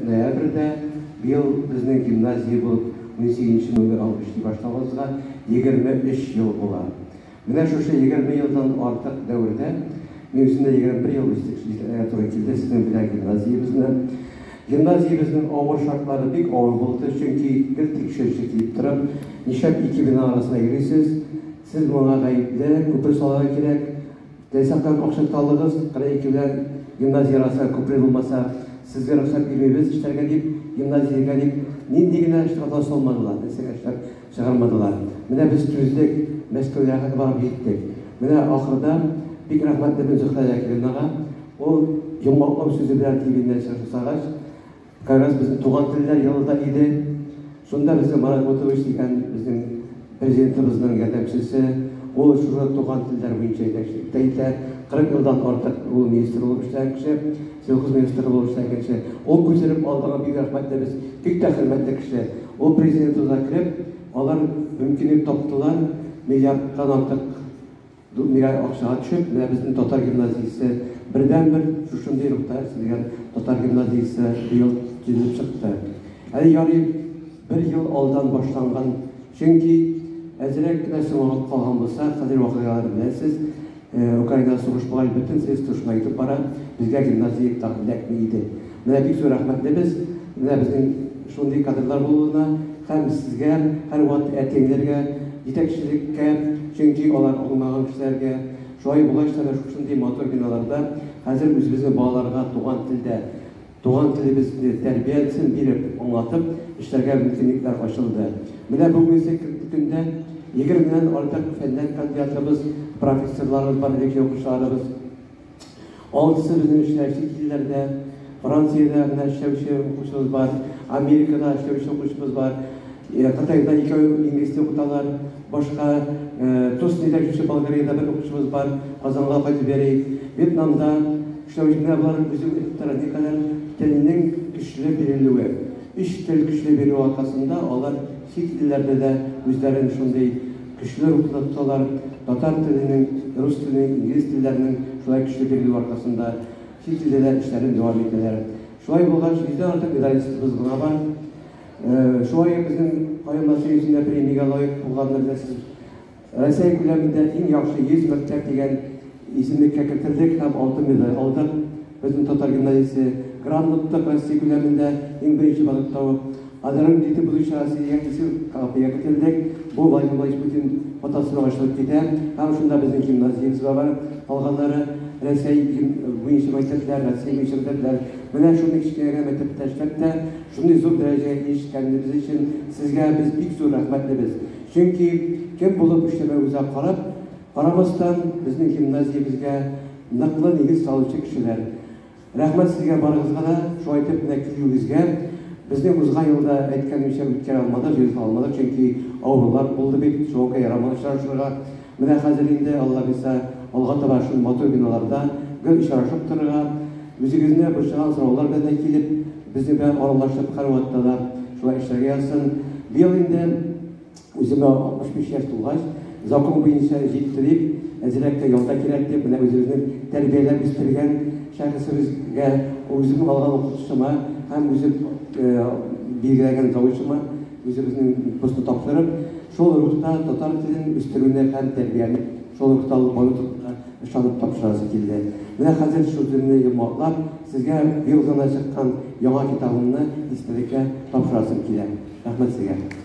ноябрьдә быел безнең гимназия булып 18 ноябрь август башлавызга 23 ел була. Менә шушы 20 елдан артык дәврдә мен үземдә 21 ел туры килде сезнең белән гимназиябызны. Гимназиябызның авыр шартлары бик авыр булды, чөнки бер тикшерүче килеп торып, нишләп ике бина арасына йөрисез? Сез моңа гаепле, күпер салырга кирәк. Дәйсәктән акча талыгыз, 42 белән гимназия арасына күпер булмаса, сезгә рөхсәт бирмәйбез эшләргә дип, гимназиягә дип, нинди генә эшләргә салмадылар, эшләр чыгармадылар. Менә без түздек, Мәскәүгә барып җиттек. Менә ахырда бик рәхмәтле бу Зөһрә Килинага, ул йомгаклап сүзе белән тибеннән чыгышагач, Карас безнең туган телләр елында иде. Шунда безнең Марат Мотович дигән безнең президентыбызның ярдәмчесе, ул шушы туган телләр буенча итә. 40 елдан артык ул министр булып эшләгән кеше, сельхоз министры булып эшләгән кеше. Ул күтәреп алдыга бик рәхмәтле без, бик тә хөрмәтле кеше. Ул президентыбызга кирәк, алар мөмкинлек таптылар, миллиардтан артык миллиард акчага төшеп, менә безнең татар гимназиясе бердән-бер шушындый рухта дигән татар гимназиясе быел төзелеп чыкты. Әле ярый бер ел алдан башланган, чөнки әзрәк кенә соңга калган булса, хәзер вакыйгалар беләсез, Украинада сугыш булган, бөтен средства итеп бара, безгә гимназия тәкъдим иде. Менә бик зур рәхмәтле без, менә безнең шундый кадрлар булуына һәм сезгә, һәрвакыт әтиләргә, җитәкчелеккә, чөнки алар аңлаган кешеләргә, шулай булачак шушындый матур биналарда хәзер үзебезнең балаларга туган телебезне тәрбиясен биреп, аңлатып, эшләргә мөмкинлекләр ачылды. Менә бүгенге көндә 20 артык фәннәр кандидатларыбыз, профессорларыбыз бар, лекция укучыларыбыз. 6-сы безнең эшләүче илләрдә, Франциядә менә эшләүче укучыбыз бар, Америкада эшләүче укучыбыз бар, Кытайда 2 инглиз теле укыталар, башка Тоснеда эшләүче Болгариядә бер укучыбыз бар, Казанга кайтып йөри, Вьетнамда эшләүчеләр бар, үзебезнең тарафтан телнең көчле бирелүе. 3 тел көчле бирү аркасында алар чит илләрдә дә үзләрен шундый көчле рухта тоталар, татар теленең, рус теленең, инглиз телләренең шулай көчле бирелү аркасында чит илләрдә эшләрен дәвам итәләр. Шулай булгач, бездә артык медалистыбыз гына бар. Шулай безнең Кайынлы сөйсендә премиягә лаек булганнар беләсез. Россия күләмендә иң яхшы 100 мәктәп дигән исемлеккә кертелдек һәм алтын медаль алдык. Безнең татар гимназиясе грамотлы Россия күләмендә иң беренче балыкта Адарым дите буенча Россиягә капия кертелдек. Бу Владимир Путин фотосына башлап китә. Һәм шунда безнең гимназиябыз бар. Калганнары Россия буенча мәктәпләр, Россия буенча мәктәпләр. Менә шундый кичкәгә мәктәптә эшләп, шундый зур дәрәҗәгә ирешкәнебез өчен сезгә без бик зур рәхмәтлебез. Чөнки кем булып эшләмәгезгә карамастан безнең гимназиябезгә ныклы нигез салучы кешеләр. Рәхмәт сезгә барыгызга да, шулай итеп менә килүегезгә. Безнең узган елда әйткәнемчә үткәрә алмадык, җыела алмадык, чөнки авырулар булды бит, шуңа ярамады чыгышырга. Менә хәзер инде Алла бирсә, алга таба шул матур биналарда гел ишарашып торырга, үзегезне борчыган сораулар белән килеп, безнең белән аралашып һәрвакытта да шулай эшләргә язсын. Быел инде үземә 65 яшь тулгач, закон буенча җиттереп, әзрәккә ялда кирәк дип, менә үзебезнең тәрбияләп үстергән шәхесебезгә, үземнең алган укытучыма һәм үзем билгеләгән завучыма үзебезнең постны тапшырып, шул рухта татар телен үстерүне һәм тәрбияне шул рухта ышанып тапшырасы килде. Менә хәзер шул сүзне йомгаклап, сезгә быел гына чыккан яңа китабымны истәлеккә тапшырасым килә. Рәхмәт сезгә.